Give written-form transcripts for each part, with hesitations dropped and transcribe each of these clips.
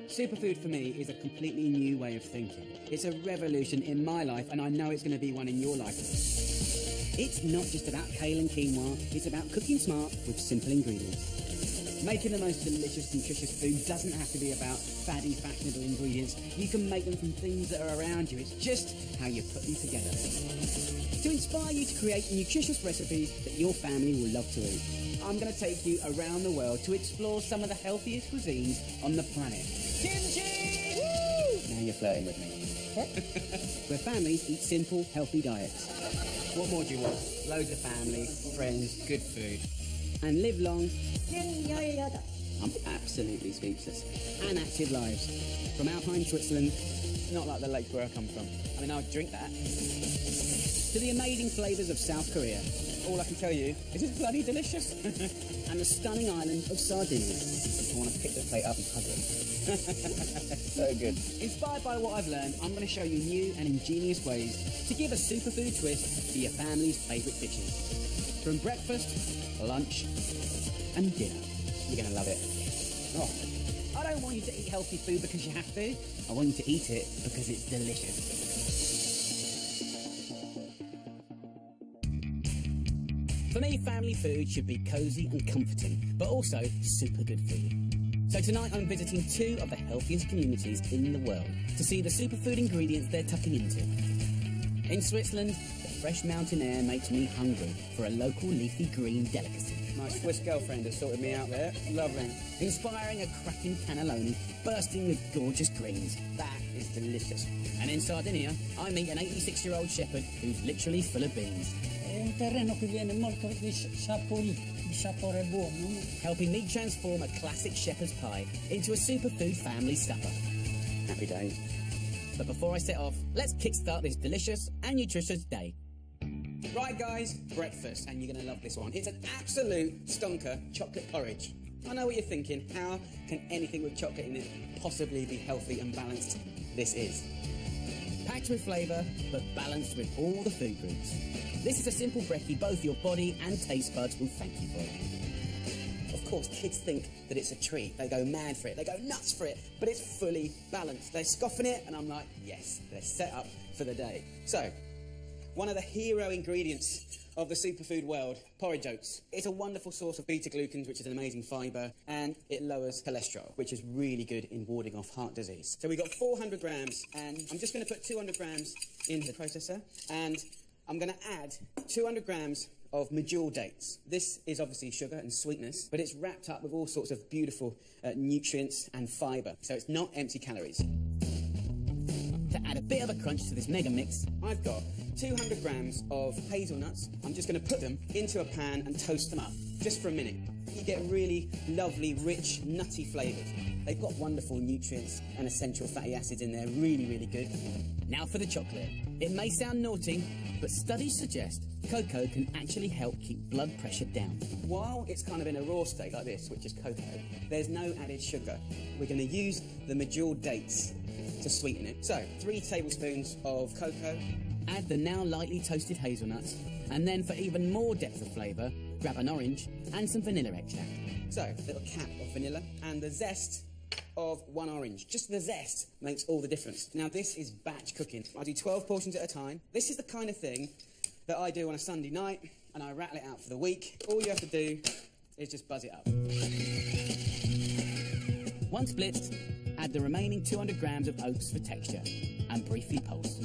Superfood for me is a completely new way of thinking. It's a revolution in my life, and I know it's going to be one in your life. It's not just about kale and quinoa, it's about cooking smart with simple ingredients. Making the most delicious, nutritious food doesn't have to be about faddy, fashionable ingredients. You can make them from things that are around you. It's just how you put them together. To inspire you to create nutritious recipes that your family will love to eat, I'm going to take you around the world to explore some of the healthiest cuisines on the planet. Kimchi! Woo! Now you're flirting with me. Where families eat simple, healthy diets. What more do you want? Loads of family, friends, good food. And live long, I'm absolutely speechless, and active lives. From Alpine Switzerland, not like the lake where I come from. I mean, I'll drink that. To the amazing flavours of South Korea. All I can tell you is it's bloody delicious. And the stunning island of Sardinia. I want to pick the plate up and hug it. So good. Inspired by what I've learned, I'm going to show you new and ingenious ways to give a superfood twist to your family's favourite dishes. From breakfast, lunch, and dinner. You're going to love it. Oh, I don't want you to eat healthy food because you have to. I want you to eat it because it's delicious. For me, family food should be cosy and comforting, but also super good food. So tonight I'm visiting two of the healthiest communities in the world to see the superfood ingredients they're tucking into. In Switzerland, the fresh mountain air makes me hungry for a local leafy green delicacy. My Swiss girlfriend has sorted me out there. Lovely. Inspiring a cracking cannelloni bursting with gorgeous greens. That is delicious. And in Sardinia, I meet an 86-year-old shepherd who's literally full of beans. Un terreno che viene molto di sapore buono. Helping me transform a classic shepherd's pie into a superfood family supper. Happy days. But before I set off, let's kickstart this delicious and nutritious day. Right guys, breakfast, and you're going to love this one. It's an absolute stonker chocolate porridge. I know what you're thinking, how can anything with chocolate in it possibly be healthy and balanced? This is. Packed with flavour, but balanced with all the food groups. This is a simple brekkie both your body and taste buds will thank you for. Of course, kids think that it's a treat. They go mad for it, they go nuts for it, but it's fully balanced. They're scoffing it, and I'm like, yes, they're set up for the day. So, one of the hero ingredients of the superfood world, porridge oats. It's a wonderful source of beta-glucans, which is an amazing fibre, and it lowers cholesterol, which is really good in warding off heart disease. So we've got 400 grams, and I'm just going to put 200 grams in the processor, and I'm going to add 200 grams of medjool dates. This is obviously sugar and sweetness, but it's wrapped up with all sorts of beautiful nutrients and fibre, so it's not empty calories. To add a bit of a crunch to this mega mix, I've got 200 grams of hazelnuts. I'm just going to put them into a pan and toast them up, just for a minute. You get really lovely, rich, nutty flavours. They've got wonderful nutrients and essential fatty acids in there, really, really good. Now for the chocolate. It may sound naughty, but studies suggest cocoa can actually help keep blood pressure down. While it's kind of in a raw state like this, which is cocoa, there's no added sugar. We're going to use the medjool dates to sweeten it. So, 3 tablespoons of cocoa. Add the now lightly toasted hazelnuts, and then for even more depth of flavour, grab an orange and some vanilla extract. So, a little cap of vanilla and the zest of 1 orange. Just the zest makes all the difference. Now, this is batch cooking. I do 12 portions at a time. This is the kind of thing that I do on a Sunday night, and I rattle it out for the week. All you have to do is just buzz it up. Once blitzed, add the remaining 200 grams of oats for texture, and briefly pulse.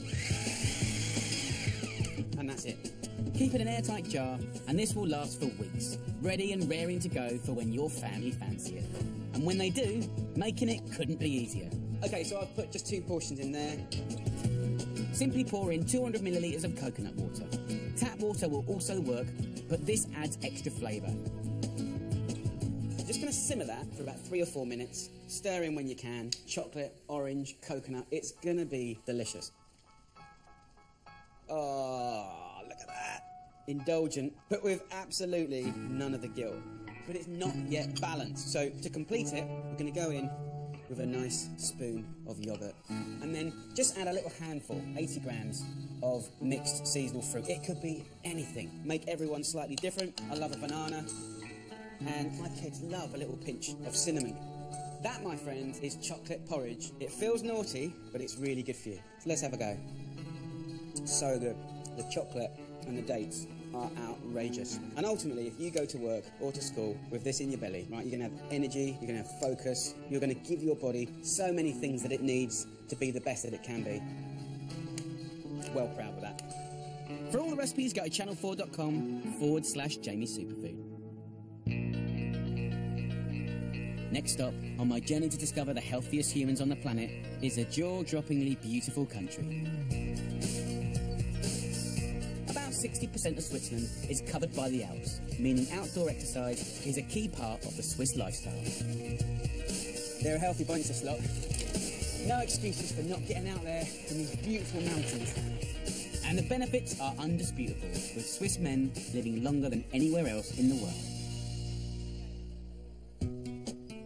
And that's it. Keep it in an airtight jar, and this will last for weeks, ready and raring to go for when your family fancy it. And when they do, making it couldn't be easier. Okay, so I've put just 2 portions in there. Simply pour in 200 millilitres of coconut water. Tap water will also work, but this adds extra flavour. Just going to simmer that for about 3 or 4 minutes. Stir in when you can. Chocolate, orange, coconut. It's going to be delicious. Oh, look at that. Indulgent, but with absolutely none of the guilt. But it's not yet balanced. So to complete it, we're going to go in with a nice spoon of yoghurt. And then just add a little handful, 80 grams of mixed seasonal fruit. It could be anything. Make everyone slightly different. I love a banana. And my kids love a little pinch of cinnamon. That, my friends, is chocolate porridge. It feels naughty, but it's really good for you. So let's have a go. So good. The chocolate and the dates are outrageous. And ultimately, if you go to work or to school with this in your belly, right, you're going to have energy, you're going to have focus, you're going to give your body so many things that it needs to be the best that it can be. Well proud of that. For all the recipes, go to channel4.com/Jamie Superfood. Next stop on my journey to discover the healthiest humans on the planet is a jaw-droppingly beautiful country. About 60% of Switzerland is covered by the Alps, meaning outdoor exercise is a key part of the Swiss lifestyle. They're a healthy bunch, this lot. No excuses for not getting out there in these beautiful mountains. And the benefits are undisputable, with Swiss men living longer than anywhere else in the world.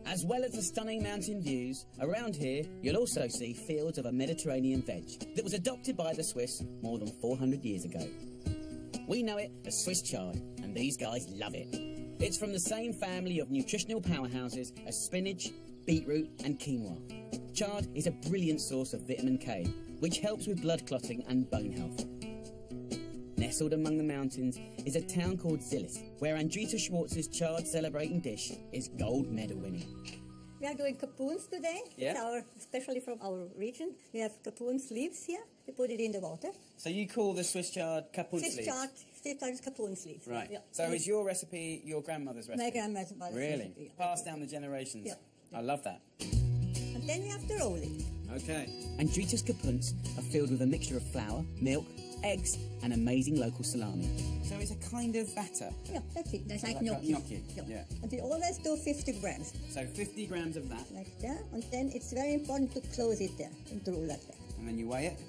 As well as the stunning mountain views, around here you'll also see fields of a Mediterranean veg that was adopted by the Swiss more than 400 years ago. We know it as Swiss chard, and these guys love it. It's from the same family of nutritional powerhouses as spinach, beetroot and quinoa. Chard is a brilliant source of vitamin K, which helps with blood clotting and bone health. Nestled among the mountains is a town called Zillis, where Andrita Schwartz's chard celebrating dish is gold medal winning. We are doing capoons today. Yeah. It's especially from our region. We have capoon sleeves here. We put it in the water. So you call the Swiss chard capoon sleeves? Swiss chard is capoon sleeves. Right. Yeah. So is your recipe your grandmother's recipe? My grandmother's Really? recipe. Yeah. Passed down the generations. Yeah. I love that. And then we have to roll it. Okay. Andrita's capuns are filled with a mixture of flour, milk, eggs and amazing local salami. So it's a kind of batter? Yeah, that's it. That's like gnocchi. gnocchi. Yeah. And we always do 50 grams. So 50 grams of that. Like that. And then it's very important to close it there and to roll like that. And then you weigh it?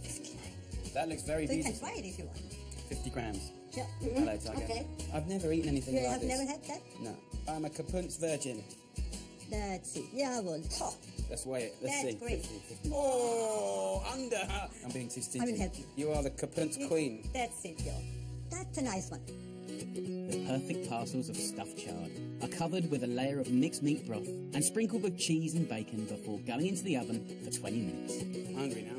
59. That looks very So beautiful. you can try it if you want. 50 grams. Yeah. Hello, Tiger. Okay. I've never eaten anything You like have this. never had that? No. I'm a capun's virgin. That's it. Yeah, well. Oh. Let's weigh it. Let's That's see. great. 50. Oh, under. I'm being too stingy. I will help you. You are the capun's queen. That's it, yo. That's a nice one. The perfect parcels of stuffed chard are covered with a layer of mixed meat broth and sprinkled with cheese and bacon before going into the oven for 20 minutes. I'm hungry now.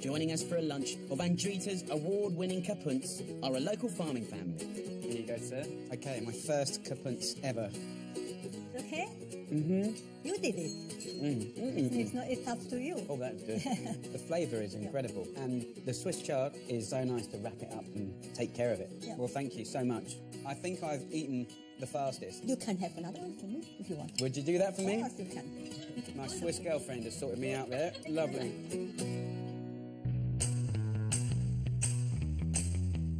Joining us for a lunch of Andrita's award-winning capunts are a local farming family. Here you go, sir. Okay, my first capunts ever. Okay? Mm-hmm. You did it. It's up to you. Oh, that's good. The flavour is incredible. And the Swiss chard is so nice to wrap it up and take care of it. Yeah. Well, thank you so much. I think I've eaten the fastest. You can have another one for me if you want. Would you do that for me? Of course you can. My Swiss girlfriend has sorted me out there. Lovely.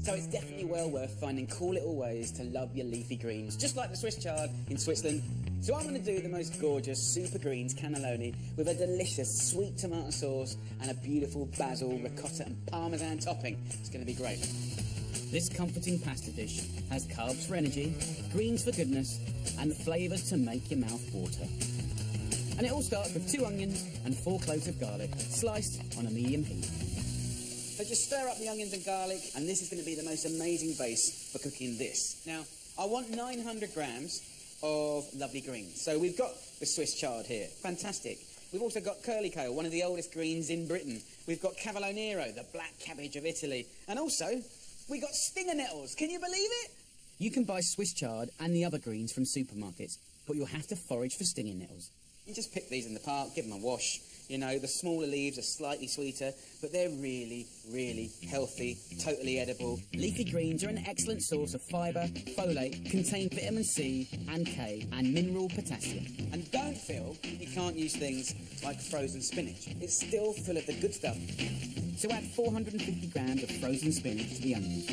So it's definitely well worth finding cool little ways to love your leafy greens, just like the Swiss chard in Switzerland. So I'm going to do the most gorgeous super greens cannelloni with a delicious sweet tomato sauce and a beautiful basil, ricotta and parmesan topping. It's going to be great. This comforting pasta dish has carbs for energy, greens for goodness and flavours to make your mouth water. And it all starts with 2 onions and 4 cloves of garlic, sliced on a medium heat. So just stir up the onions and garlic, and this is going to be the most amazing base for cooking this. Now, I want 900 grams of lovely greens. So we've got the Swiss chard here. Fantastic. We've also got curly kale, one of the oldest greens in Britain. We've got cavolo nero, the black cabbage of Italy. And also, we got stinger nettles. Can you believe it? You can buy Swiss chard and the other greens from supermarkets, but you'll have to forage for stinging nettles. You just pick these in the park, give them a wash. You know, the smaller leaves are slightly sweeter, but they're really, really healthy, totally edible. Leafy greens are an excellent source of fibre, folate, contain vitamin C and K, and mineral potassium. And don't feel you can't use things like frozen spinach. It's still full of the good stuff. So add 450 grams of frozen spinach to the onions.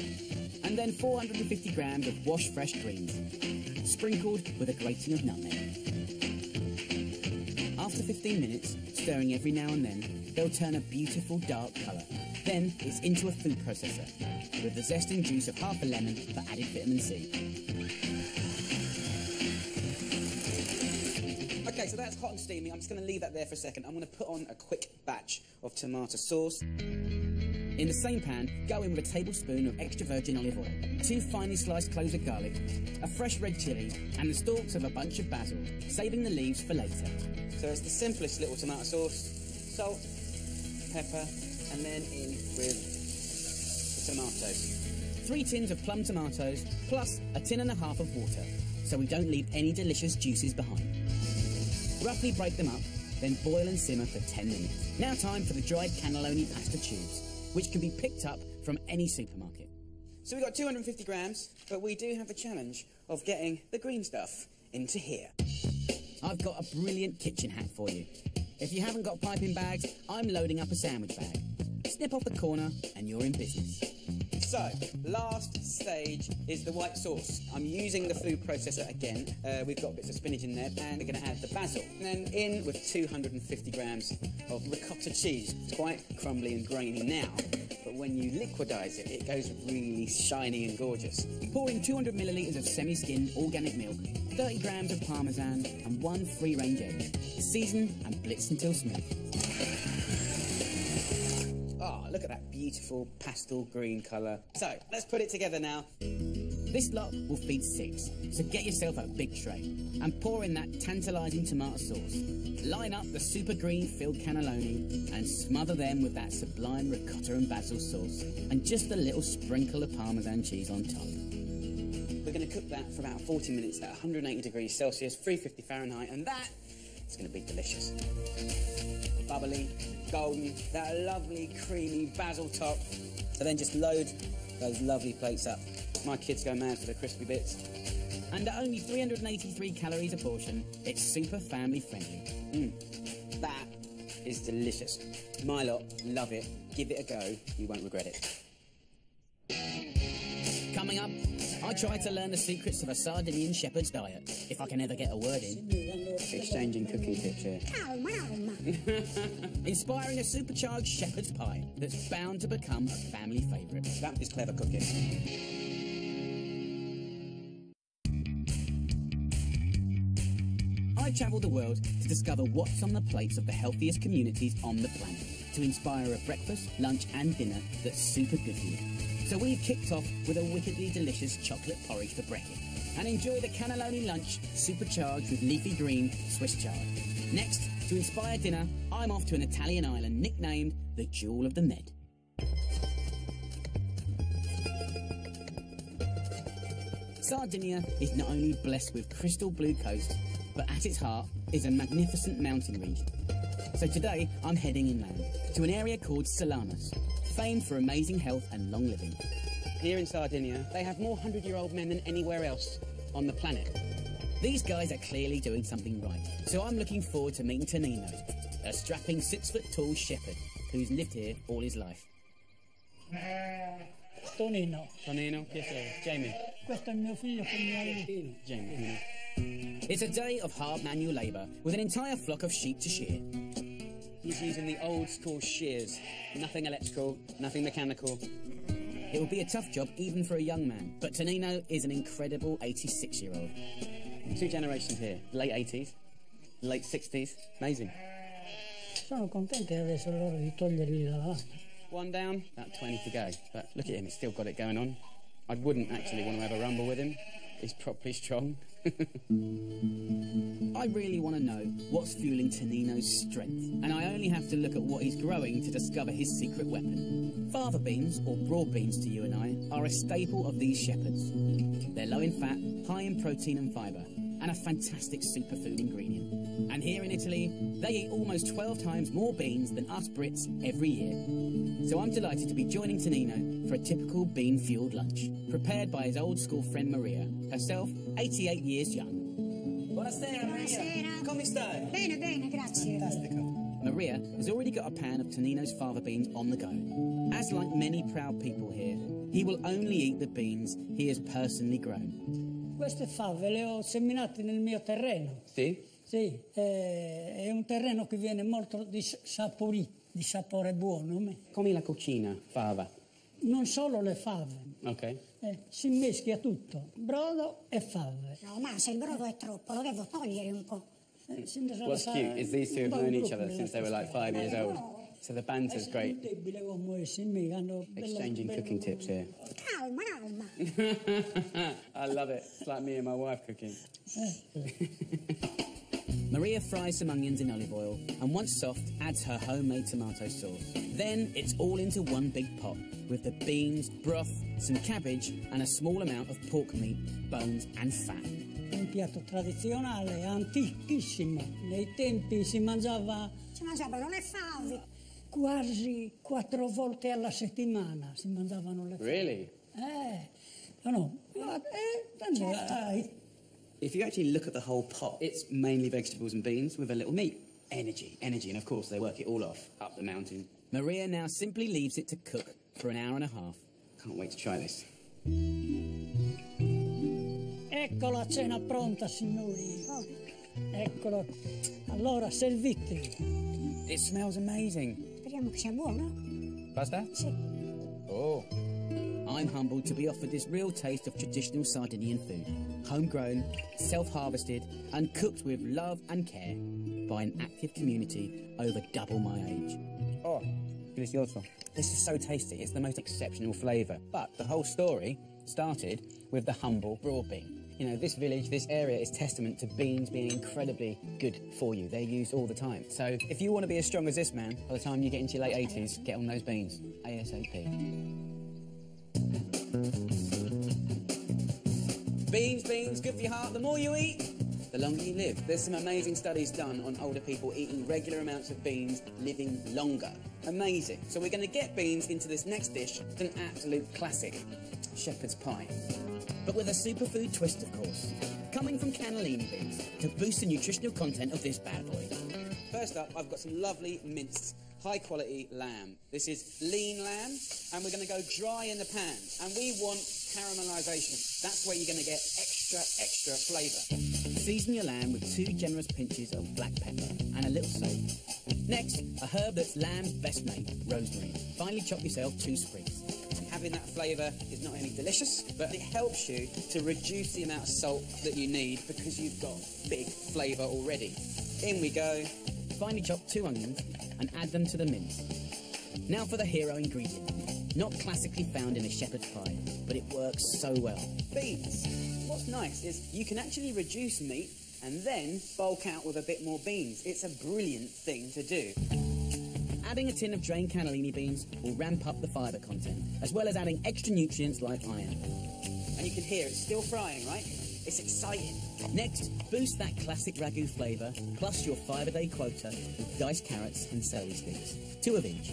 And then 450 grams of washed fresh greens, sprinkled with a grating of nutmeg. After 15 minutes, stirring every now and then, they'll turn a beautiful dark colour. Then it's into a food processor, with the zest and juice of half a lemon for added vitamin C. Okay, so that's hot and steamy. I'm just going to leave that there for a second. I'm going to put on a quick batch of tomato sauce. In the same pan, go in with a tablespoon of extra virgin olive oil, 2 finely sliced cloves of garlic, a fresh red chilli, and the stalks of a bunch of basil, saving the leaves for later. So it's the simplest little tomato sauce: salt, pepper, and then in with the tomatoes. 3 tins of plum tomatoes, plus a tin and a half of water, so we don't leave any delicious juices behind. Roughly break them up, then boil and simmer for 10 minutes. Now time for the dried cannelloni pasta tubes, which can be picked up from any supermarket. So we've got 250 grams, but we do have the challenge of getting the green stuff into here. I've got a brilliant kitchen hack for you. If you haven't got piping bags, I'm loading up a sandwich bag. Snip off the corner and you're in business. So, last stage is the white sauce. I'm using the food processor again. We've got bits of spinach in there, and we're going to add the basil. And then in with 250 grams of ricotta cheese. It's quite crumbly and grainy now, but when you liquidize it, it goes really shiny and gorgeous. Pour in 200 millilitres of semi-skimmed organic milk, 30 grams of parmesan, and 1 free-range egg. Season and blitz until smooth. Oh, look at that beautiful pastel green colour. So, let's put it together now. This lot will feed 6, so get yourself a big tray and pour in that tantalising tomato sauce. Line up the super green filled cannelloni and smother them with that sublime ricotta and basil sauce and just a little sprinkle of parmesan cheese on top. We're going to cook that for about 40 minutes at 180 degrees Celsius, 350 Fahrenheit, and that is going to be delicious. Bubbly, golden, that lovely creamy basil top. So then just load those lovely plates up. My kids go mad for the crispy bits. And at only 383 calories a portion, it's super family friendly. That is delicious. My lot love it. Give it a go, you won't regret it. Coming up, I try to learn the secrets of a Sardinian shepherd's diet, if I can ever get a word in. Exchanging cooking tips here. Inspiring a supercharged shepherd's pie that's bound to become a family favourite. That is clever cooking. I travel the world to discover what's on the plates of the healthiest communities on the planet, to inspire a breakfast, lunch and dinner that's super good for you. So we've kicked off with a wickedly delicious chocolate porridge for brekkie, and enjoy the cannelloni lunch supercharged with leafy green Swiss chard. Next, to inspire dinner, I'm off to an Italian island nicknamed the Jewel of the Med. Sardinia is not only blessed with crystal blue coast, but at its heart is a magnificent mountain region. So today, I'm heading inland, to an area called Salamis, famed for amazing health and long living. Here in Sardinia, they have more 100-year-old men than anywhere else on the planet. These guys are clearly doing something right, so I'm looking forward to meeting Tonino, a strapping 6-foot-tall shepherd who's lived here all his life. Tonino. Tonino, piacere. Jamie. Questo è mio figlio con mio aiutino. Jamie. It's a day of hard manual labour with an entire flock of sheep to shear. He's using the old school shears. Nothing electrical, nothing mechanical. It will be a tough job even for a young man, but Tonino is an incredible 86-year-old. 2 generations here, late 80s, late 60s, amazing. Sono contenti adesso loro di togliergli la lavagna. 1 down, about 20 to go, but look at him, he's still got it going on. I wouldn't actually want to have a rumble with him. He's properly strong. I really want to know what's fueling Tonino's strength, and I only have to look at what he's growing to discover his secret weapon. Fava beans, or broad beans to you and I, are a staple of these shepherds. They're low in fat, high in protein and fibre, and a fantastic superfood ingredient. And here in Italy, they eat almost 12 times more beans than us Brits every year. So I'm delighted to be joining Tonino for a typical bean-fueled lunch, prepared by his old-school friend Maria, herself 88 years young. Buonasera, Maria. Come stai? Bene, bene, grazie. Fantastico. Maria has already got a pan of Tonino's fava beans on the go. As like many proud people here, he will only eat the beans he has personally grown. Queste fave le ho seminate nel mio terreno. Sì? Sì, è un terreno che viene molto di sapore buono. Come la cucina, fava? Non solo le fave. Ok. Si mischia tutto, brodo e fave. No, ma se il brodo è troppo lo devo togliere un po'. What's cute is these two have known each other since they were like 5 years old. So the banter's great. Debile come essi, mi hanno Exchanging cooking tips here. Calma, calma. I love it. It's like me and my wife cooking. Maria fries some onions in olive oil and once soft adds her homemade tomato sauce. Then it's all into one big pot with the beans, broth, some cabbage and a small amount of pork meat, bones and fat. Un piatto tradizionale, antichissimo. Nei tempi si mangiava le fave. quasi 4 volte alla settimana, si mangiavano le fave. Really? No. If you actually look at the whole pot, it's mainly vegetables and beans with a little meat. Energy, and of course they work it all off up the mountain. Maria now simply leaves it to cook for an hour and a half. Can't wait to try this. Ecco la cena pronta, signori. Eccolo. Allora, servite. It smells amazing. Speriamo che sia buono. Pasta? Sì. Oh. I'm humbled to be offered this real taste of traditional Sardinian food. Homegrown, self-harvested and cooked with love and care by an active community over double my age. Oh, delicioso. This is so tasty. It's the most exceptional flavour. But the whole story started with the humble broad bean. You know, this village, this area is testament to beans being incredibly good for you. They're used all the time. So if you want to be as strong as this man, by the time you get into your late 80s, get on those beans. ASAP. Beans, good for your heart. The more you eat, the longer you live. There's some amazing studies done on older people eating regular amounts of beans, living longer. Amazing. So we're going to get beans into this next dish, an absolute classic, shepherd's pie. But with a superfood twist, of course. Coming from cannellini beans to boost the nutritional content of this bad boy. First up, I've got some lovely minced, high-quality lamb. This is lean lamb, and we're going to go dry in the pan. And we want caramelisation. That's where you're going to get extra flavour. Season your lamb with 2 generous pinches of black pepper and a little salt. Next, a herb that's lamb's best mate, rosemary. Finally chop yourself 2 sprigs. Having that flavour is not only delicious, but it helps you to reduce the amount of salt that you need because you've got big flavour already. In we go. Finely chop 2 onions and add them to the mince. Now for the hero ingredient. Not classically found in a shepherd's pie, but it works so well. Beans. What's nice is you can actually reduce meat and then bulk out with a bit more beans. It's a brilliant thing to do. Adding a tin of drained cannellini beans will ramp up the fibre content, as well as adding extra nutrients like iron. And you can hear it's still frying, right? It's exciting. Next, boost that classic ragu flavour, plus your 5-a-day quota with diced carrots and celery sticks, 2 of each,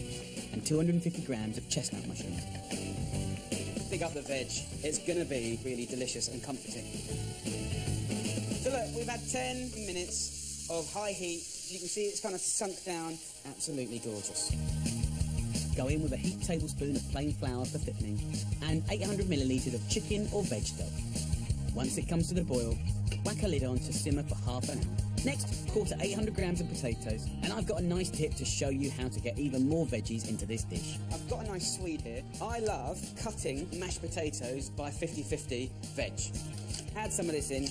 and 250 grams of chestnut mushrooms. Pick up the veg. It's going to be really delicious and comforting. So look, we've had 10 minutes of high heat. You can see it's kind of sunk down. Absolutely gorgeous. Go in with a heaped tablespoon of plain flour for thickening and 800 millilitres of chicken or veg stock. Once it comes to the boil, whack a lid on to simmer for half an hour. Next, quarter 800 grams of potatoes, and I've got a nice tip to show you how to get even more veggies into this dish. I've got a nice Swede here. I love cutting mashed potatoes by 50-50 veg. Add some of this in,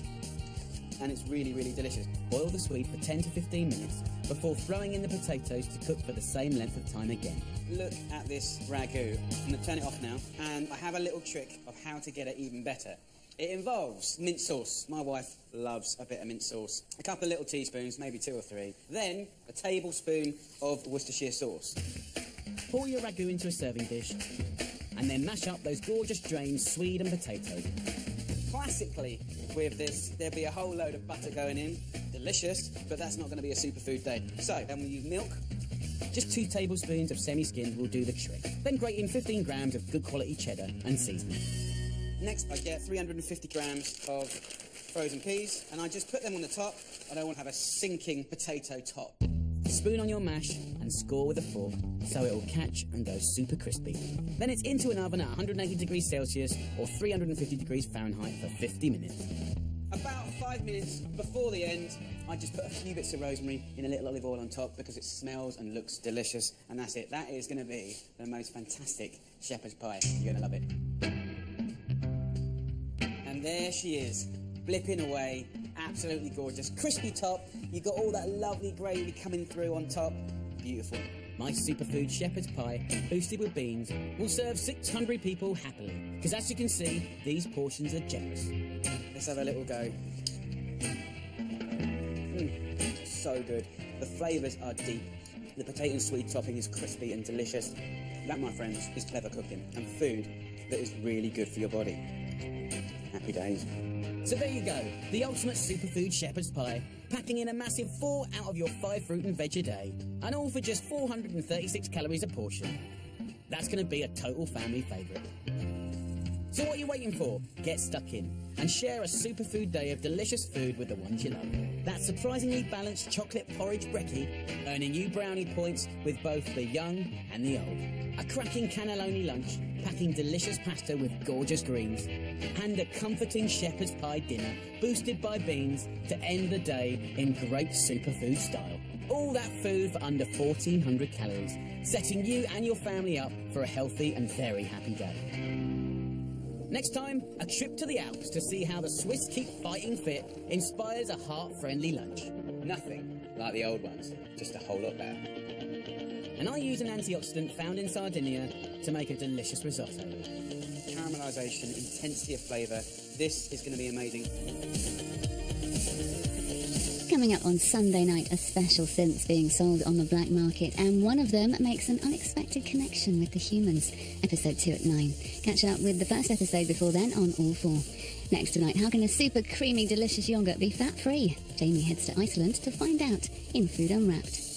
and it's really, really delicious. Boil the Swede for 10 to 15 minutes before throwing in the potatoes to cook for the same length of time again. Look at this ragu. I'm going to turn it off now, and I have a little trick of how to get it even better. It involves mint sauce. My wife loves a bit of mint sauce. A couple of little teaspoons, maybe 2 or 3. Then a tablespoon of Worcestershire sauce. Pour your ragu into a serving dish and then mash up those gorgeous drained Swede and potatoes. Classically, with this, there'd be a whole load of butter going in. Delicious, but that's not going to be a superfood day. So, then we use milk. Just 2 tablespoons of semi-skimmed will do the trick. Then grate in 15 grams of good quality cheddar and seasoning. Next, I get 350 grams of frozen peas, and I just put them on the top. I don't want to have a sinking potato top. Spoon on your mash and score with a fork so it will catch and go super crispy. Then it's into an oven at 180 degrees Celsius or 350 degrees Fahrenheit for 50 minutes. About 5 minutes before the end, I just put a few bits of rosemary in a little olive oil on top because it smells and looks delicious, and that's it. That is going to be the most fantastic shepherd's pie. You're going to love it. And there she is, blipping away, absolutely gorgeous. Crispy top, you've got all that lovely gravy coming through on top. Beautiful. my superfood shepherd's pie, boosted with beans, will serve 600 people happily. Because as you can see, these portions are generous. Let's have a little go. So good. The flavours are deep. The potato and sweet topping is crispy and delicious. That, my friends, is clever cooking and food that is really good for your body. Happy days. So there you go, the ultimate superfood shepherd's pie, packing in a massive 4 out of your 5 fruit and veg a day, and all for just 436 calories a portion. That's going to be a total family favourite. So what are you waiting for? Get stuck in and share a superfood day of delicious food with the ones you love. That surprisingly balanced chocolate porridge brekkie, earning you brownie points with both the young and the old. A cracking cannelloni lunch, packing delicious pasta with gorgeous greens, and a comforting shepherd's pie dinner boosted by beans to end the day in great superfood style. All that food for under 1,400 calories, setting you and your family up for a healthy and very happy day. Next time, a trip to the Alps to see how the Swiss keep fighting fit inspires a heart-friendly lunch. Nothing like the old ones, just a whole lot better. And I use an antioxidant found in Sardinia to make a delicious risotto. Caramelisation, intensity of flavour, this is going to be amazing. Coming up on Sunday night, a special synths being sold on the black market, and one of them makes an unexpected connection with the humans. Episode 2 at 9. Catch up with the first episode before then on All 4. Next tonight, how can a super creamy delicious yoghurt be fat-free? Jamie heads to Iceland to find out in Food Unwrapped.